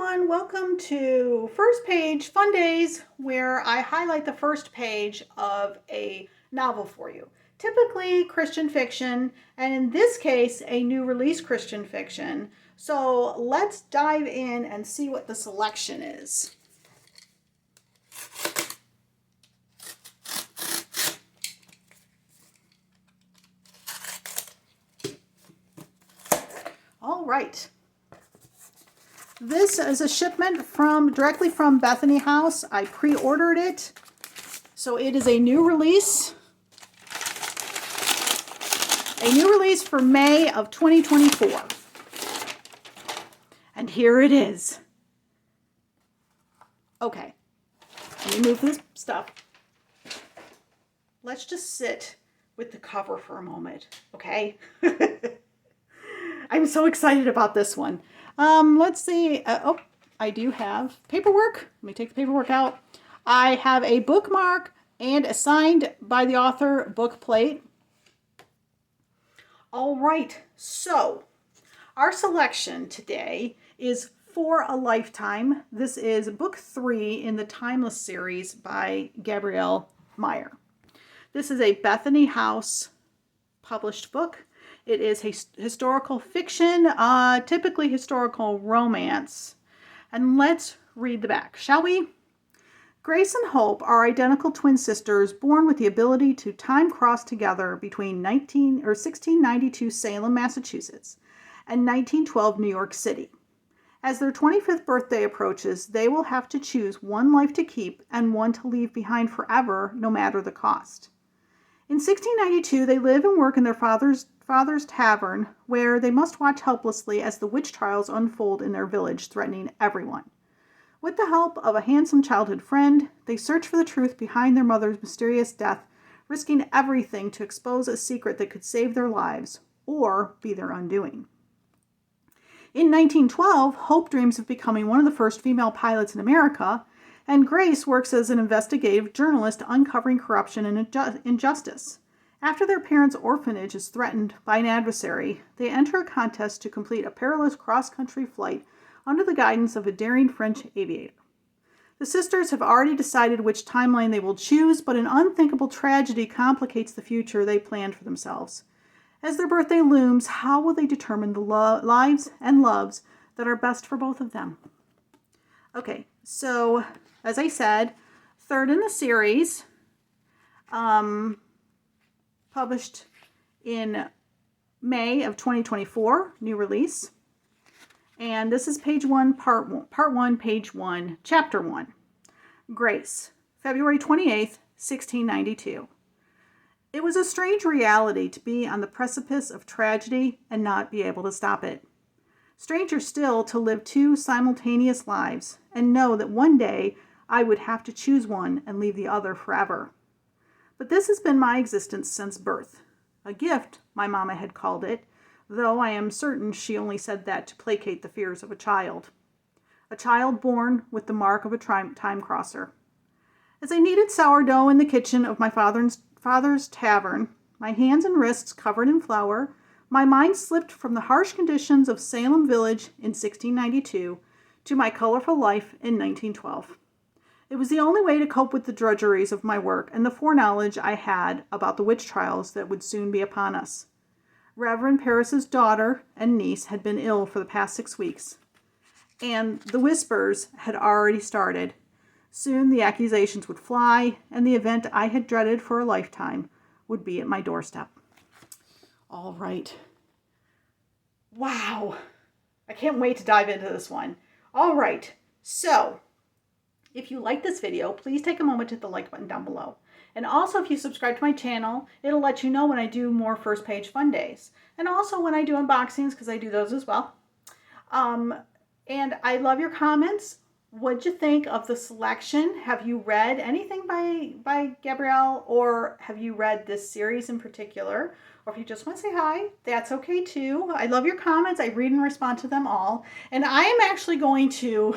everyone, welcome to First Page Fun Days, where I highlight the first page of a novel for you. Typically Christian fiction, and in this case, a new release Christian fiction. So let's dive in and see what the selection is. All right. This is a shipment directly from Bethany House. I pre-ordered it. So it is a new release. A new release for May of 2024. And here it is. Okay. Let me move this stuff. Let's just sit with the cover for a moment, okay? I'm so excited about this one. Let's see. I do have paperwork. Let me take the paperwork out. I have a bookmark and a signed by the author book plate. All right. So our selection today is For a Lifetime. This is book 3 in the Timeless series by Gabrielle Meyer. This is a Bethany House published book. It is historical fiction, typically historical romance. And let's read the back, shall we? Grace and Hope are identical twin sisters born with the ability to time cross together between 1692 Salem, Massachusetts, and 1912 New York City. As their 25th birthday approaches, they will have to choose one life to keep and one to leave behind forever, no matter the cost. In 1692, they live and work in their father's tavern, where they must watch helplessly as the witch trials unfold in their village, threatening everyone. With the help of a handsome childhood friend, they search for the truth behind their mother's mysterious death, risking everything to expose a secret that could save their lives or be their undoing. In 1912, Hope dreams of becoming one of the first female pilots in America, and Grace works as an investigative journalist uncovering corruption and injustice. After their parents' orphanage is threatened by an adversary, they enter a contest to complete a perilous cross-country flight under the guidance of a daring French aviator. The sisters have already decided which timeline they will choose, but an unthinkable tragedy complicates the future they planned for themselves. As their birthday looms, how will they determine the lives and loves that are best for both of them? Okay, so as I said, third in the series, published in May of 2024, new release. And this is page 1, part 1, page 1, chapter 1. Grace, February 28th, 1692. It was a strange reality to be on the precipice of tragedy and not be able to stop it. Stranger still to live 2 simultaneous lives and know that one day I would have to choose one and leave the other forever. But this has been my existence since birth. A gift, my mama had called it, though I am certain she only said that to placate the fears of a child. A child born with the mark of a time crosser. As I kneaded sourdough in the kitchen of my father's tavern, my hands and wrists covered in flour, my mind slipped from the harsh conditions of Salem Village in 1692 to my colorful life in 1912. It was the only way to cope with the drudgeries of my work and the foreknowledge I had about the witch trials that would soon be upon us. Reverend Paris's daughter and niece had been ill for the past 6 weeks, and the whispers had already started. Soon the accusations would fly, and the event I had dreaded for a lifetime would be at my doorstep. All right. Wow. I can't wait to dive into this one. All right. So, if you like this video, please take a moment to hit the like button down below. And also, if you subscribe to my channel, it'll let you know when I do more First Page Fun Days. And also when I do unboxings, because I do those as well. And I love your comments. What'd you think of the selection? Have you read anything by Gabrielle, or have you read this series in particular? Or if you just want to say hi, that's okay too. I love your comments. I read and respond to them all. And I am actually going to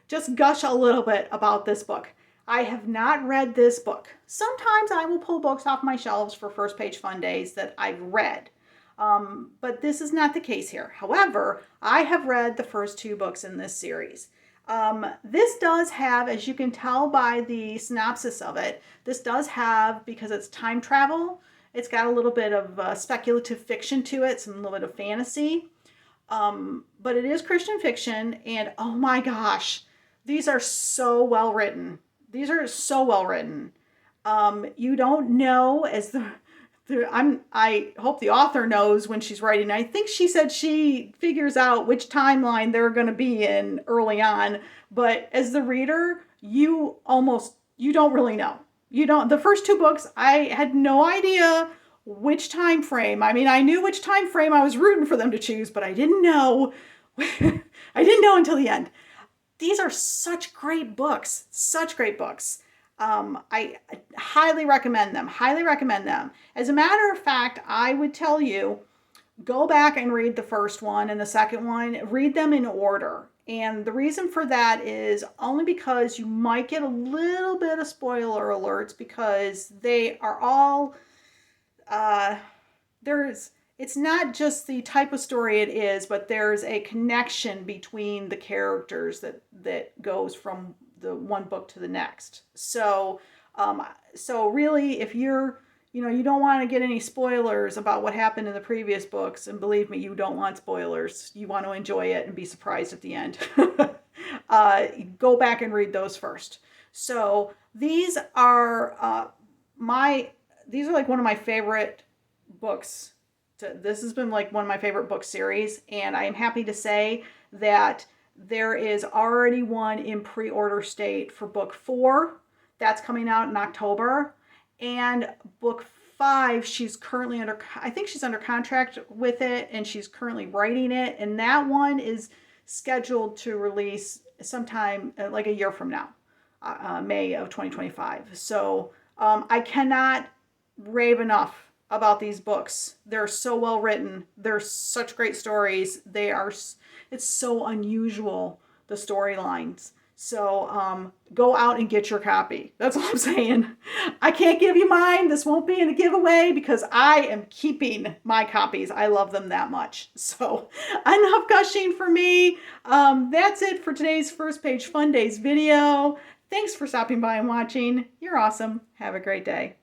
just gush a little bit about this book. I have not read this book. Sometimes I will pull books off my shelves for First Page Fun Days that I've read. But this is not the case here. However, I have read the first 2 books in this series. This does have, as you can tell by the synopsis of it, this does have, because it's time travel, it's got a little bit of speculative fiction to it, some little bit of fantasy. But it is Christian fiction, and oh my gosh, these are so well written. These are so well written. You don't know as I hope the author knows when she's writing. I think she said she figures out which timeline they're going to be in early on, but as the reader, you don't really know. You don't. The first 2 books, I had no idea which time frame. I mean, I knew which time frame I was rooting for them to choose, but I didn't know. I didn't know until the end. These are such great books. Such great books. I highly recommend them. Highly recommend them. As a matter of fact, I would tell you, go back and read the first one and the second one. Read them in order. And the reason for that is only because you might get a little bit of spoiler alerts, because they are all it's not just the type of story it is, but there's a connection between the characters that goes from the one book to the next. So really, if you don't want to get any spoilers about what happened in the previous books, and believe me, you don't want spoilers. You want to enjoy it and be surprised at the end. Go back and read those first. So these are like one of my favorite books. This has been like one of my favorite book series, and I am happy to say that there is already one in pre-order state for book 4. That's coming out in October. And book 5, I think she's under contract with it, and she's currently writing it. And that one is scheduled to release sometime like a year from now, May of 2025. So I cannot rave enough about these books. They're so well written. They're such great stories. It's so unusual, the storylines. So go out and get your copy. That's all I'm saying. I can't give you mine. This won't be in a giveaway because I am keeping my copies. I love them that much. So enough gushing for me. That's it for today's First Page Fundays video. Thanks for stopping by and watching. You're awesome. Have a great day.